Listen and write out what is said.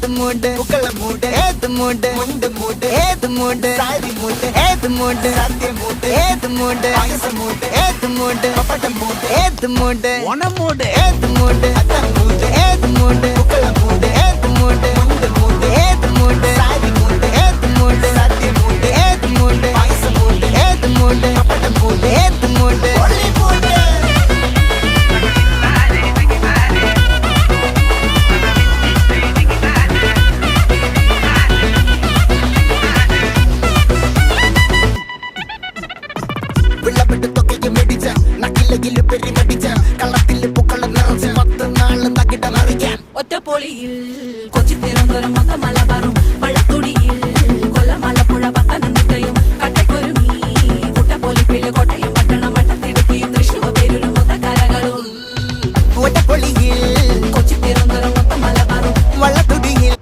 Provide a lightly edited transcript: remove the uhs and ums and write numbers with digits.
മൂട് പൂക്കള മൂട് ഏത് മൂട് മുണ്ട് മൂട് ഏത് മൂട് സാരി മൂട് ഏത് മൂട് സദ്യ മൂട് ഏത് മൂട് പായസം മൂട് ഏത് മൂട് പപ്പടം മൂട് ഏത് മൂട് ഓണം മൂട് ഏത് മൂട് അത്തം മൂട് ഏത് മൂട് പൂക്കള മൂട് ഏത് മൂട് മുണ്ട് മൂട് ഏത് മൂട് സാരി മൂട് ഏത് മൂട് സദ്യ മൂട് ഏത് മൂട് പായസം മൂട് ഏത് മൂട് പപ്പടം മൂട് ഏത് മൂട് ഒളി മൂട് ഒറ്റപ്പൊളിയിൽ കൊച്ചി തിരുവനന്തപുരം മൊത്തം മലബാറും വള്ളത്തുടിയിൽ കൊല്ലം ആലപ്പുഴ പത്തനംതിട്ടയും കട്ടക്കൊരുങ്ങി കുട്ടപ്പൊലിപ്പില് കോട്ടയം പട്ടണം വട്ടത്തിടുക്കിയും തൃശ്ശൂർ പേരൂരും മൊത്തക്കരകളും ഒറ്റപ്പൊളിയിൽ കൊച്ചി തിരുവനന്തപുരം മൊത്തം മലബാറും വള്ളത്തുടിയിൽ